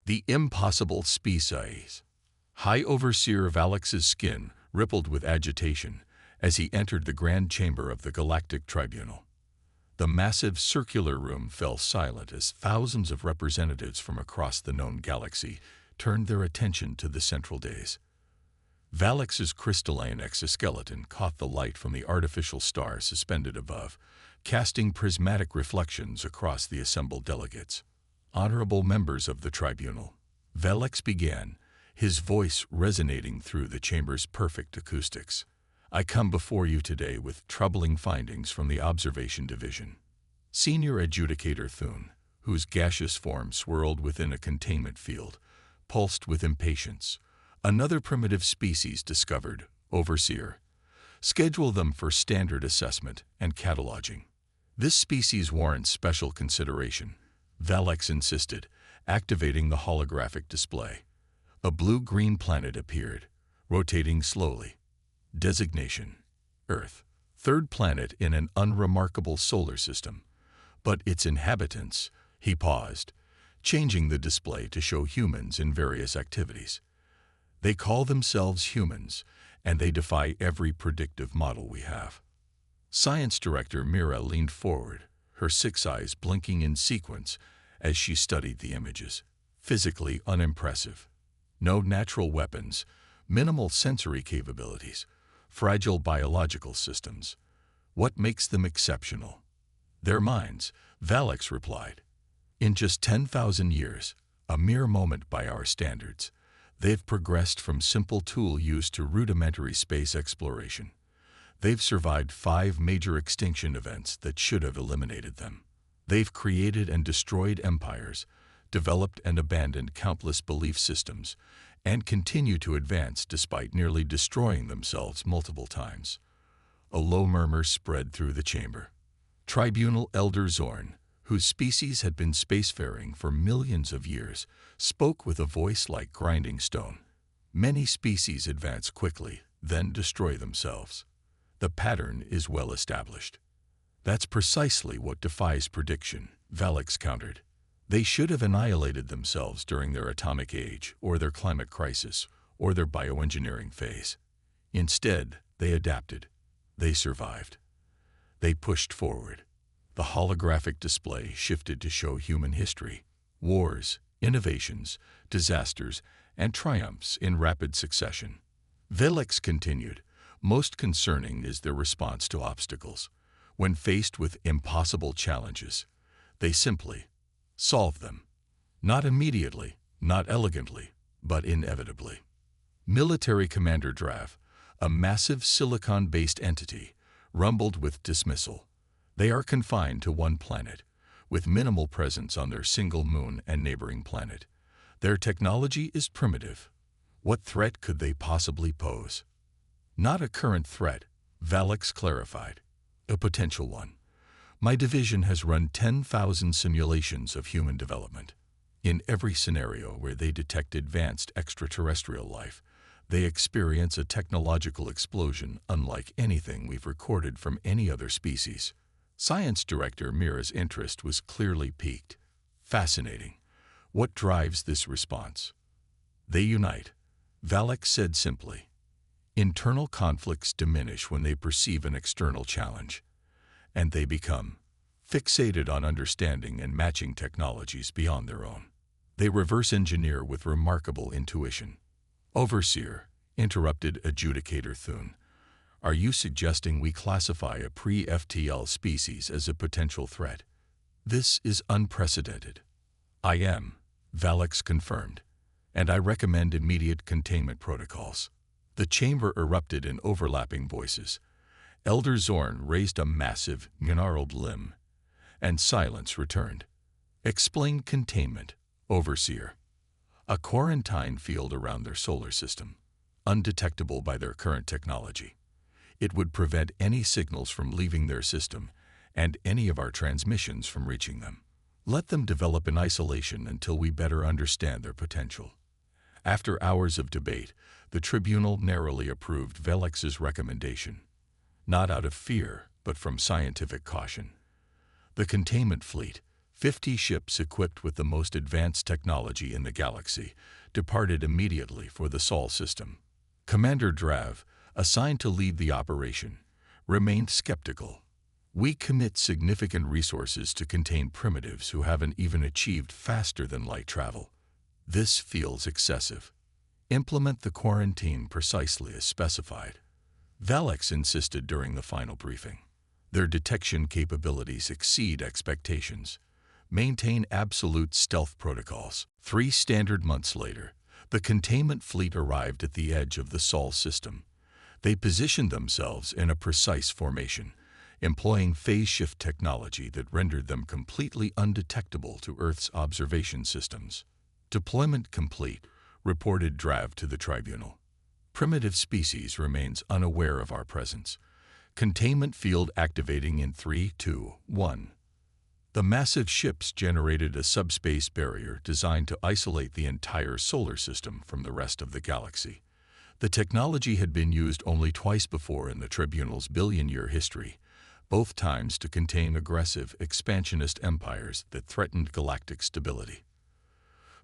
The impossible species. High Overseer Valex's skin rippled with agitation as he entered the grand chamber of the Galactic Tribunal. The massive circular room fell silent as thousands of representatives from across the known galaxy turned their attention to the central dais. Valex's crystalline exoskeleton caught the light from the artificial star suspended above, casting prismatic reflections across the assembled delegates. Honorable members of the tribunal, Valex began, his voice resonating through the chamber's perfect acoustics. I come before you today with troubling findings from the Observation Division. Senior Adjudicator Thune, whose gaseous form swirled within a containment field, pulsed with impatience. Another primitive species discovered, Overseer. Schedule them for standard assessment and cataloging. This species warrants special consideration, Valex insisted, activating the holographic display. A blue-green planet appeared, rotating slowly. Designation: Earth, third planet in an unremarkable solar system. But its inhabitants, he paused, changing the display to show humans in various activities. They call themselves humans, and they defy every predictive model we have. Science Director Mira leaned forward, her six eyes blinking in sequence as she studied the images. Physically unimpressive. No natural weapons, minimal sensory capabilities, fragile biological systems. What makes them exceptional? Their minds, Valex replied. In just 10,000 years, a mere moment by our standards, they've progressed from simple tool use to rudimentary space exploration. They've survived 5 major extinction events that should have eliminated them. They've created and destroyed empires, developed and abandoned countless belief systems, and continue to advance despite nearly destroying themselves multiple times. A low murmur spread through the chamber. Tribunal Elder Zorn, whose species had been spacefaring for millions of years, spoke with a voice like grinding stone. Many species advance quickly, then destroy themselves. The pattern is well established. That's precisely what defies prediction, Valex countered. They should have annihilated themselves during their atomic age, or their climate crisis, or their bioengineering phase. Instead, they adapted. They survived. They pushed forward. The holographic display shifted to show human history, wars, innovations, disasters, and triumphs in rapid succession. Valex continued, most concerning is their response to obstacles. When faced with impossible challenges, they simply solve them. Not immediately, not elegantly, but inevitably. Military Commander Drav, a massive silicon-based entity, rumbled with dismissal. They are confined to one planet, with minimal presence on their single moon and neighboring planet. Their technology is primitive. What threat could they possibly pose? Not a current threat, Valex clarified. A potential one. My division has run 10,000 simulations of human development. In every scenario where they detect advanced extraterrestrial life, they experience a technological explosion unlike anything we've recorded from any other species. Science Director Mira's interest was clearly piqued. Fascinating. What drives this response? They unite, Valex said simply. Internal conflicts diminish when they perceive an external challenge, and they become fixated on understanding and matching technologies beyond their own. They reverse engineer with remarkable intuition. Overseer, interrupted Adjudicator Thune, are you suggesting we classify a pre-FTL species as a potential threat? This is unprecedented. I am, Valex confirmed, and I recommend immediate containment protocols. The chamber erupted in overlapping voices. Elder Zorn raised a massive, gnarled limb, and silence returned. Explain containment, Overseer. A quarantine field around their solar system, undetectable by their current technology. It would prevent any signals from leaving their system and any of our transmissions from reaching them. Let them develop in isolation until we better understand their potential. After hours of debate, the tribunal narrowly approved Valex's recommendation, not out of fear, but from scientific caution. The containment fleet, 50 ships equipped with the most advanced technology in the galaxy departed immediately for the Sol system. Commander Drav, assigned to lead the operation, remained skeptical. We commit significant resources to contain primitives who haven't even achieved faster-than-light travel. This feels excessive. Implement the quarantine precisely as specified. Valix insisted during the final briefing. Their detection capabilities exceed expectations. Maintain absolute stealth protocols. 3 standard months later, the containment fleet arrived at the edge of the Sol system. They positioned themselves in a precise formation, employing phase shift technology that rendered them completely undetectable to Earth's observation systems. Deployment complete, reported Drav to the tribunal. Primitive species remains unaware of our presence. Containment field activating in 3, 2, 1. The massive ships generated a subspace barrier designed to isolate the entire solar system from the rest of the galaxy. The technology had been used only twice before in the tribunal's billion-year history, both times to contain aggressive, expansionist empires that threatened galactic stability.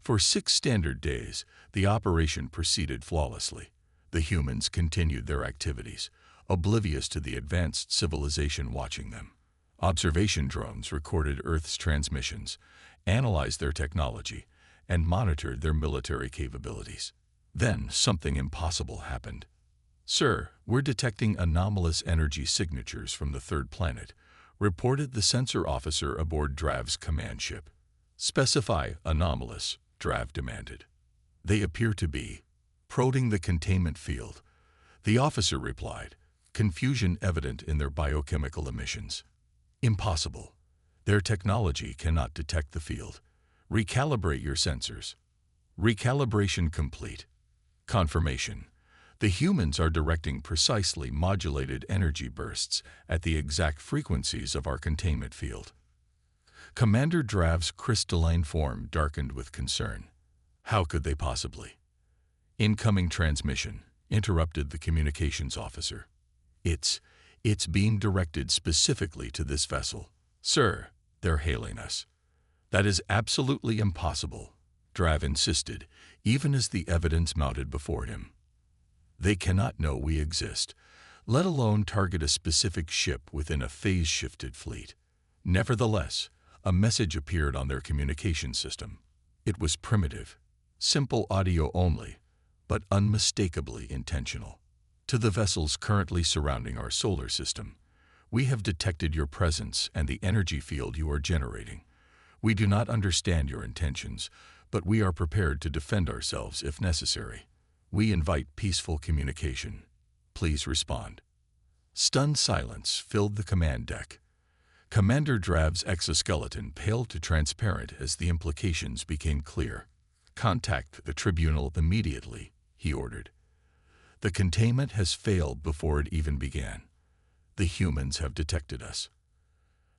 For 6 standard days, the operation proceeded flawlessly. The humans continued their activities, oblivious to the advanced civilization watching them. Observation drones recorded Earth's transmissions, analyzed their technology, and monitored their military capabilities. Then something impossible happened. "Sir, we're detecting anomalous energy signatures from the third planet," reported the sensor officer aboard Drav's command ship. "Specify anomalous," Drav demanded. "They appear to be." Prodding the containment field, the officer replied, confusion evident in their biochemical emissions. "Impossible. Their technology cannot detect the field. Recalibrate your sensors." Recalibration complete. Confirmation. The humans are directing precisely modulated energy bursts at the exact frequencies of our containment field. Commander Drav's crystalline form darkened with concern. How could they possibly? "Incoming transmission," interrupted the communications officer. It's being directed specifically to this vessel." "Sir, they're hailing us." "That is absolutely impossible," Drav insisted, even as the evidence mounted before him. "They cannot know we exist, let alone target a specific ship within a phase-shifted fleet." Nevertheless, a message appeared on their communication system. It was primitive, simple audio only, but unmistakably intentional. "To the vessels currently surrounding our solar system, we have detected your presence and the energy field you are generating. We do not understand your intentions, but we are prepared to defend ourselves if necessary. We invite peaceful communication. Please respond." Stunned silence filled the command deck. Commander Drav's exoskeleton paled to transparent as the implications became clear. "Contact the tribunal immediately," he ordered. "The containment has failed before it even began. The humans have detected us."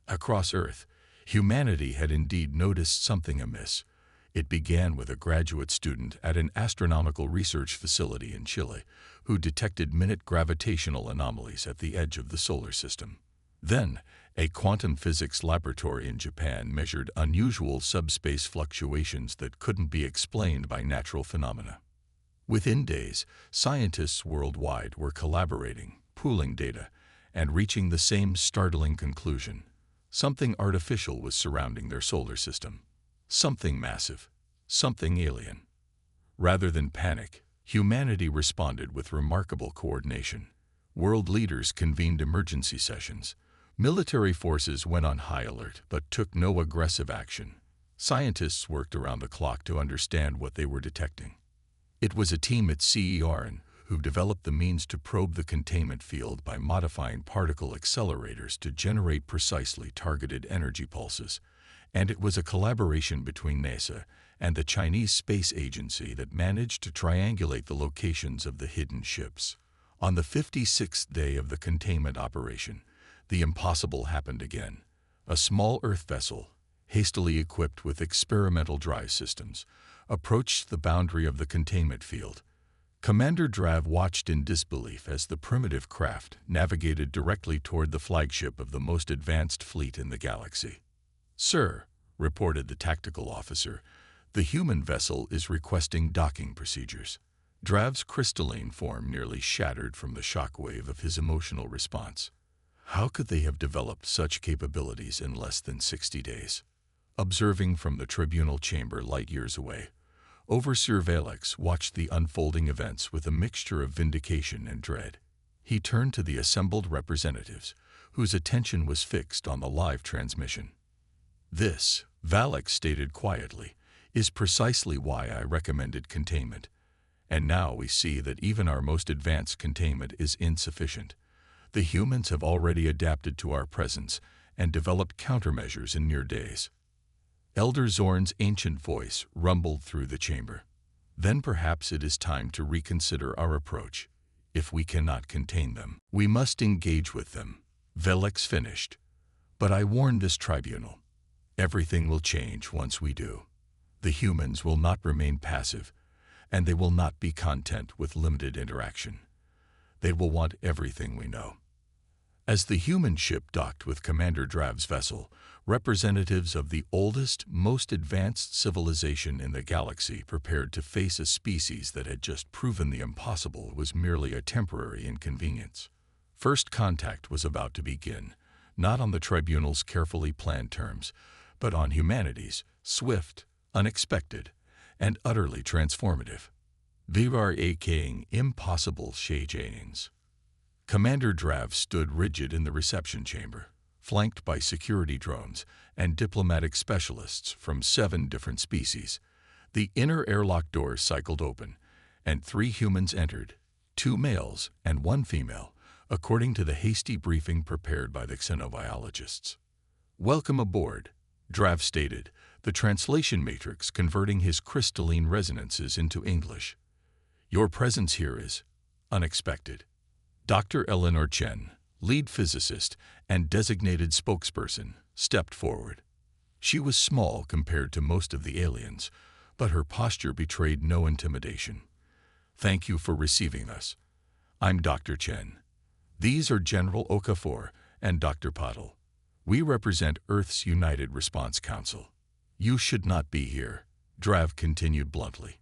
Across Earth, humanity had indeed noticed something amiss. It began with a graduate student at an astronomical research facility in Chile who detected minute gravitational anomalies at the edge of the solar system. Then, a quantum physics laboratory in Japan measured unusual subspace fluctuations that couldn't be explained by natural phenomena. Within days, scientists worldwide were collaborating, pooling data, and reaching the same startling conclusion. Something artificial was surrounding their solar system. Something massive. Something alien. Rather than panic, humanity responded with remarkable coordination. World leaders convened emergency sessions. Military forces went on high alert but took no aggressive action. Scientists worked around the clock to understand what they were detecting. It was a team at CERN who developed the means to probe the containment field by modifying particle accelerators to generate precisely targeted energy pulses. And it was a collaboration between NASA and the Chinese Space Agency that managed to triangulate the locations of the hidden ships. On the 56th day of the containment operation, the impossible happened again. A small Earth vessel, hastily equipped with experimental drive systems, approached the boundary of the containment field. Commander Drav watched in disbelief as the primitive craft navigated directly toward the flagship of the most advanced fleet in the galaxy. "Sir," reported the tactical officer. The human vessel is requesting docking procedures. Drav's crystalline form nearly shattered from the shockwave of his emotional response. How could they have developed such capabilities in less than 60 days? Observing from the tribunal chamber light years away, Overseer Valix watched the unfolding events with a mixture of vindication and dread. He turned to the assembled representatives, whose attention was fixed on the live transmission. "This," Valix stated quietly, "is precisely why I recommended containment. And now we see that even our most advanced containment is insufficient. The humans have already adapted to our presence and developed countermeasures in near days." Elder Zorn's ancient voice rumbled through the chamber. "Then perhaps it is time to reconsider our approach. If we cannot contain them, we must engage with them," Valix finished. "But I warn this tribunal. Everything will change once we do. The humans will not remain passive, and they will not be content with limited interaction. They will want everything we know." As the human ship docked with Commander Drav's vessel, representatives of the oldest, most advanced civilization in the galaxy prepared to face a species that had just proven the impossible was merely a temporary inconvenience. First contact was about to begin, not on the tribunal's carefully planned terms, but on humanity's, swift, unexpected, and utterly transformative. Vivar a king impossible shajanes. Commander Drav stood rigid in the reception chamber, flanked by security drones and diplomatic specialists from 7 different species. The inner airlock doors cycled open, and 3 humans entered, 2 males and 1 female, according to the hasty briefing prepared by the xenobiologists. "Welcome aboard," Drav stated, the translation matrix converting his crystalline resonances into English. "Your presence here is unexpected." Dr. Eleanor Chen, lead physicist and designated spokesperson, stepped forward. She was small compared to most of the aliens, but her posture betrayed no intimidation. "Thank you for receiving us. I'm Dr. Chen. These are General Okafor and Dr. Patel. We represent Earth's United Response Council." "You should not be here," Drav continued bluntly.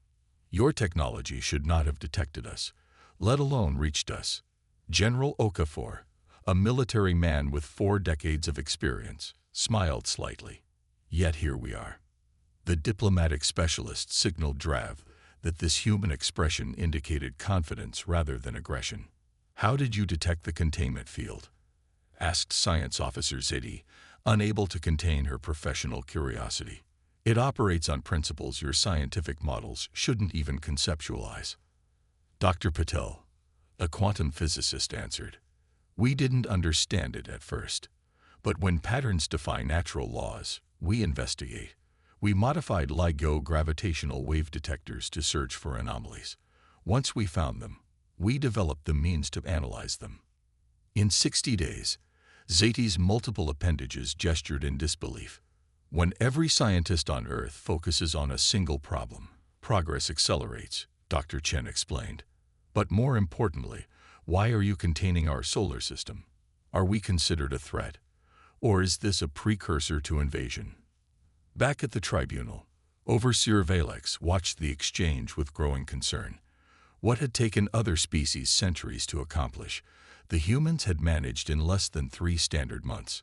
"Your technology should not have detected us, let alone reached us." General Okafor, a military man with 4 decades of experience, smiled slightly. "Yet here we are." The diplomatic specialist signaled Drav that this human expression indicated confidence rather than aggression. "How did you detect the containment field?" asked Science Officer Zeddy, unable to contain her professional curiosity. "It operates on principles your scientific models shouldn't even conceptualize." Dr. Patel, a quantum physicist, answered. "We didn't understand it at first. But when patterns defy natural laws, we investigate. We modified LIGO gravitational wave detectors to search for anomalies. Once we found them, we developed the means to analyze them." In 60 days, Zeti's multiple appendages gestured in disbelief. "When every scientist on Earth focuses on a single problem, progress accelerates," Dr. Chen explained. "But more importantly, why are you containing our solar system? Are we considered a threat? Or is this a precursor to invasion?" Back at the tribunal, Overseer Valix watched the exchange with growing concern. What had taken other species centuries to accomplish, the humans had managed in less than 3 standard months.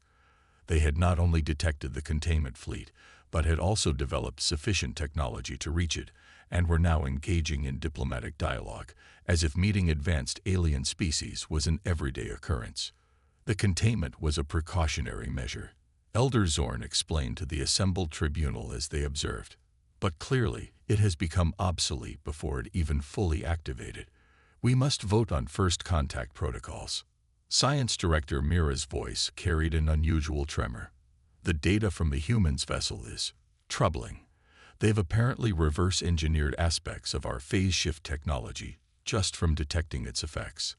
They had not only detected the containment fleet, but had also developed sufficient technology to reach it, and were now engaging in diplomatic dialogue, as if meeting advanced alien species was an everyday occurrence. The containment was a precautionary measure, Elder Zorn explained to the assembled tribunal as they observed. But clearly, it has become obsolete before it even fully activated. We must vote on first contact protocols. Science Director Mira's voice carried an unusual tremor. "The data from the humans' vessel is troubling. They've apparently reverse-engineered aspects of our phase shift technology just from detecting its effects.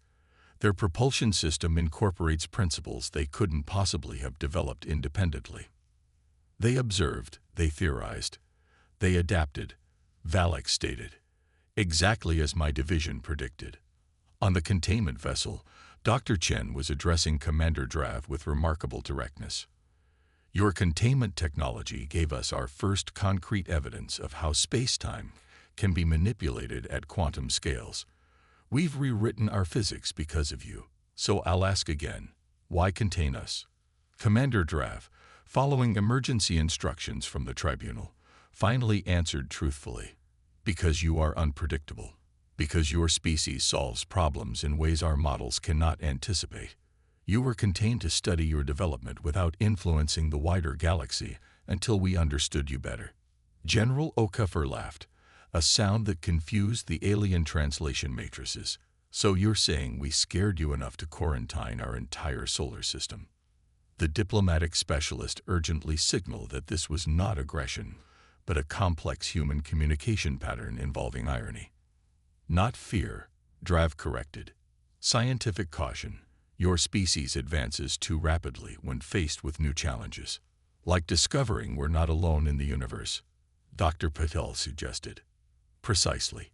Their propulsion system incorporates principles they couldn't possibly have developed independently. They observed, they theorized, they adapted," Valix stated, "exactly as my division predicted." On the containment vessel, Dr. Chen was addressing Commander Drav with remarkable directness. Your containment technology gave us our first concrete evidence of how space-time can be manipulated at quantum scales. We've rewritten our physics because of you. So I'll ask again, why contain us? Commander Drav, following emergency instructions from the tribunal, finally answered truthfully. Because you are unpredictable. Because your species solves problems in ways our models cannot anticipate. You were contained to study your development without influencing the wider galaxy until we understood you better. General Okafor laughed, a sound that confused the alien translation matrices. So you're saying we scared you enough to quarantine our entire solar system? The diplomatic specialist urgently signaled that this was not aggression, but a complex human communication pattern involving irony. Not fear, Drav corrected. Scientific caution. Your species advances too rapidly when faced with new challenges. Like discovering we're not alone in the universe, Dr. Patel suggested. Precisely.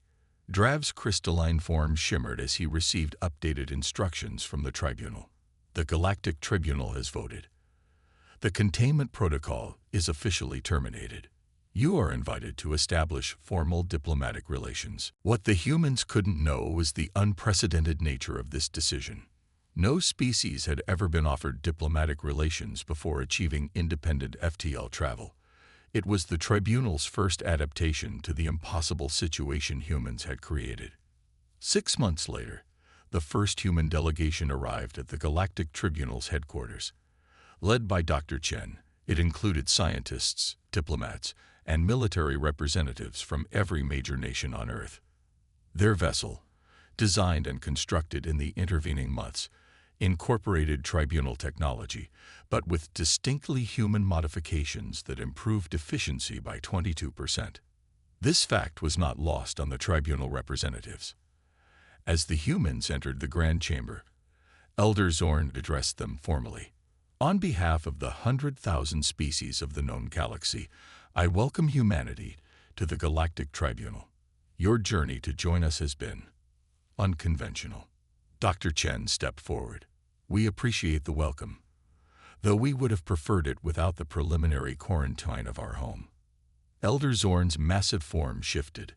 Drav's crystalline form shimmered as he received updated instructions from the tribunal. The Galactic Tribunal has voted. The containment protocol is officially terminated. You are invited to establish formal diplomatic relations. What the humans couldn't know was the unprecedented nature of this decision. No species had ever been offered diplomatic relations before achieving independent FTL travel. It was the tribunal's first adaptation to the impossible situation humans had created. 6 months later, the first human delegation arrived at the Galactic Tribunal's headquarters. Led by Dr. Chen, it included scientists, diplomats, and military representatives from every major nation on Earth. Their vessel, designed and constructed in the intervening months, incorporated tribunal technology, but with distinctly human modifications that improved efficiency by 22%. This fact was not lost on the tribunal representatives. As the humans entered the Grand Chamber, Elder Zorn addressed them formally. On behalf of the 100,000 species of the known galaxy, I welcome humanity to the Galactic Tribunal. Your journey to join us has been unconventional. Dr. Chen stepped forward. We appreciate the welcome, though we would have preferred it without the preliminary quarantine of our home. Elder Zorn's massive form shifted,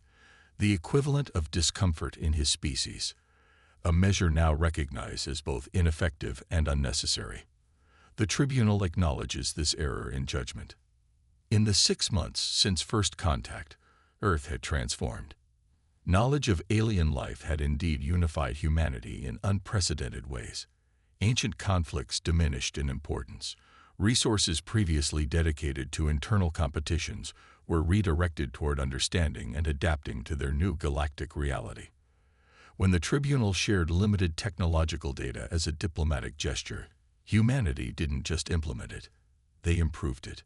the equivalent of discomfort in his species, a measure now recognized as both ineffective and unnecessary. The tribunal acknowledges this error in judgment. In the 6 months since first contact, Earth had transformed. Knowledge of alien life had indeed unified humanity in unprecedented ways. Ancient conflicts diminished in importance. Resources previously dedicated to internal competitions were redirected toward understanding and adapting to their new galactic reality. When the tribunal shared limited technological data as a diplomatic gesture, humanity didn't just implement it, they improved it.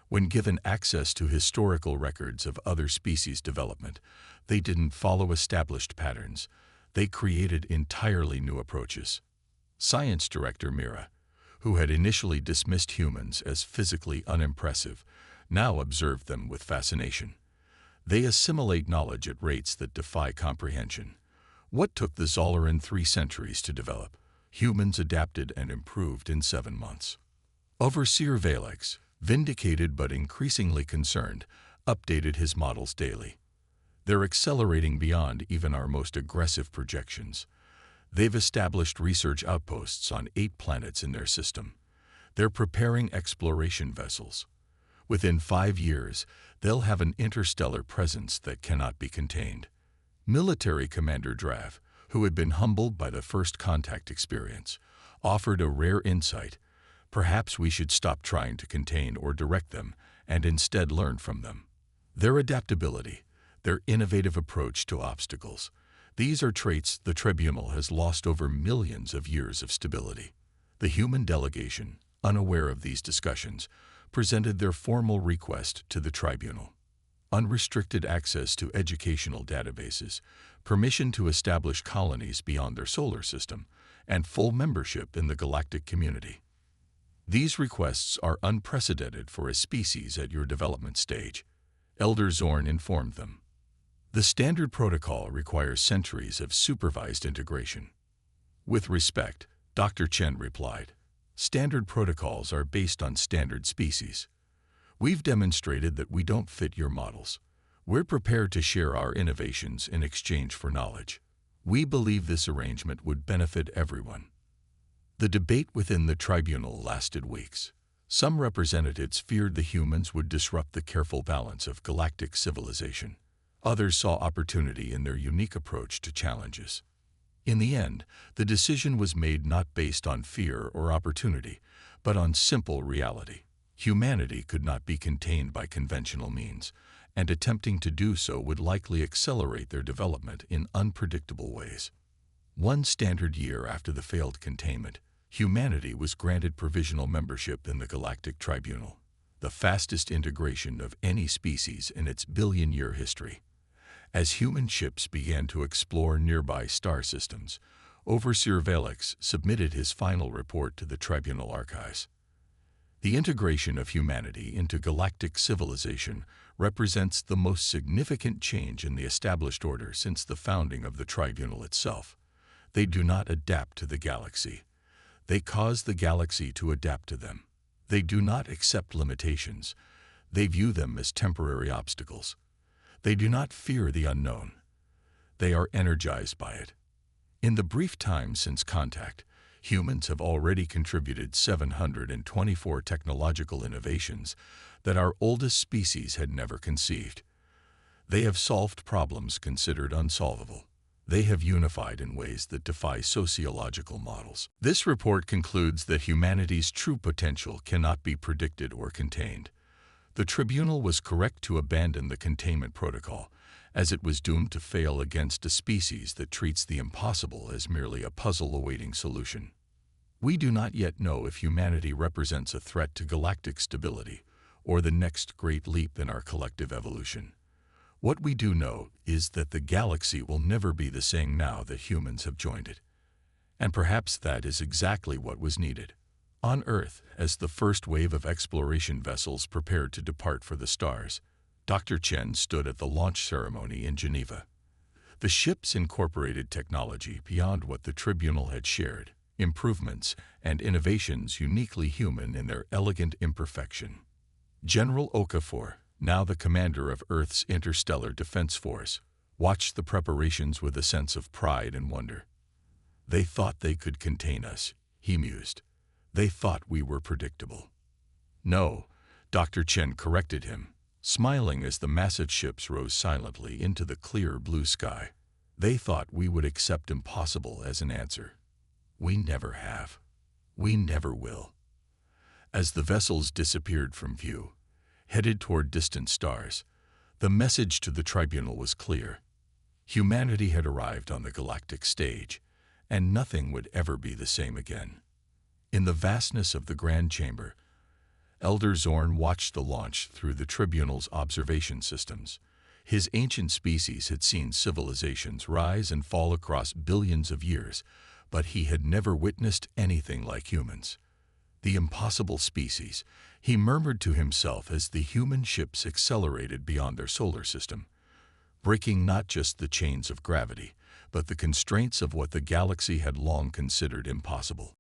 When given access to historical records of other species' development, they didn't follow established patterns, they created entirely new approaches. Science Director Mira, who had initially dismissed humans as physically unimpressive, now observed them with fascination. They assimilate knowledge at rates that defy comprehension. What took the Zolaran 3 centuries to develop, humans adapted and improved in 7 months. Overseer Valex, vindicated but increasingly concerned, updated his models daily. They're accelerating beyond even our most aggressive projections. They've established research outposts on 8 planets in their system. They're preparing exploration vessels. Within 5 years, they'll have an interstellar presence that cannot be contained. Military Commander Drav, who had been humbled by the first contact experience, offered a rare insight. Perhaps we should stop trying to contain or direct them and instead learn from them. Their adaptability, their innovative approach to obstacles, these are traits the tribunal has lost over millions of years of stability. The human delegation, unaware of these discussions, presented their formal request to the tribunal. Unrestricted access to educational databases, permission to establish colonies beyond their solar system, and full membership in the galactic community. These requests are unprecedented for a species at your development stage, Elder Zorn informed them. The standard protocol requires centuries of supervised integration. With respect, Dr. Chen replied, Standard protocols are based on standard species. We've demonstrated that we don't fit your models. We're prepared to share our innovations in exchange for knowledge. We believe this arrangement would benefit everyone. The debate within the tribunal lasted weeks. Some representatives feared the humans would disrupt the careful balance of galactic civilization. Others saw opportunity in their unique approach to challenges. In the end, the decision was made not based on fear or opportunity, but on simple reality. Humanity could not be contained by conventional means, and attempting to do so would likely accelerate their development in unpredictable ways. One standard year after the failed containment, humanity was granted provisional membership in the Galactic Tribunal, the fastest integration of any species in its billion-year history. As human ships began to explore nearby star systems, Overseer Velix submitted his final report to the Tribunal archives. The integration of humanity into galactic civilization represents the most significant change in the established order since the founding of the Tribunal itself. They do not adapt to the galaxy. They cause the galaxy to adapt to them. They do not accept limitations. They view them as temporary obstacles. They do not fear the unknown. They are energized by it. In the brief time since contact, humans have already contributed 724 technological innovations that our oldest species had never conceived. They have solved problems considered unsolvable. They have unified in ways that defy sociological models. This report concludes that humanity's true potential cannot be predicted or contained. The tribunal was correct to abandon the containment protocol, as it was doomed to fail against a species that treats the impossible as merely a puzzle awaiting solution. We do not yet know if humanity represents a threat to galactic stability or the next great leap in our collective evolution. What we do know is that the galaxy will never be the same now that humans have joined it. And perhaps that is exactly what was needed. On Earth, as the first wave of exploration vessels prepared to depart for the stars, Dr. Chen stood at the launch ceremony in Geneva. The ships incorporated technology beyond what the tribunal had shared, improvements and innovations uniquely human in their elegant imperfection. General Okafor, now the commander of Earth's Interstellar Defense Force, watched the preparations with a sense of pride and wonder. They thought they could contain us, he mused. They thought we were predictable. No, Dr. Chen corrected him, smiling as the massive ships rose silently into the clear blue sky. They thought we would accept impossible as an answer. We never have. We never will. As the vessels disappeared from view, headed toward distant stars, the message to the tribunal was clear. Humanity had arrived on the galactic stage, and nothing would ever be the same again. In the vastness of the Grand Chamber, Elder Zorn watched the launch through the tribunal's observation systems. His ancient species had seen civilizations rise and fall across billions of years, but he had never witnessed anything like humans. The impossible species, he murmured to himself as the human ships accelerated beyond their solar system, breaking not just the chains of gravity, but the constraints of what the galaxy had long considered impossible.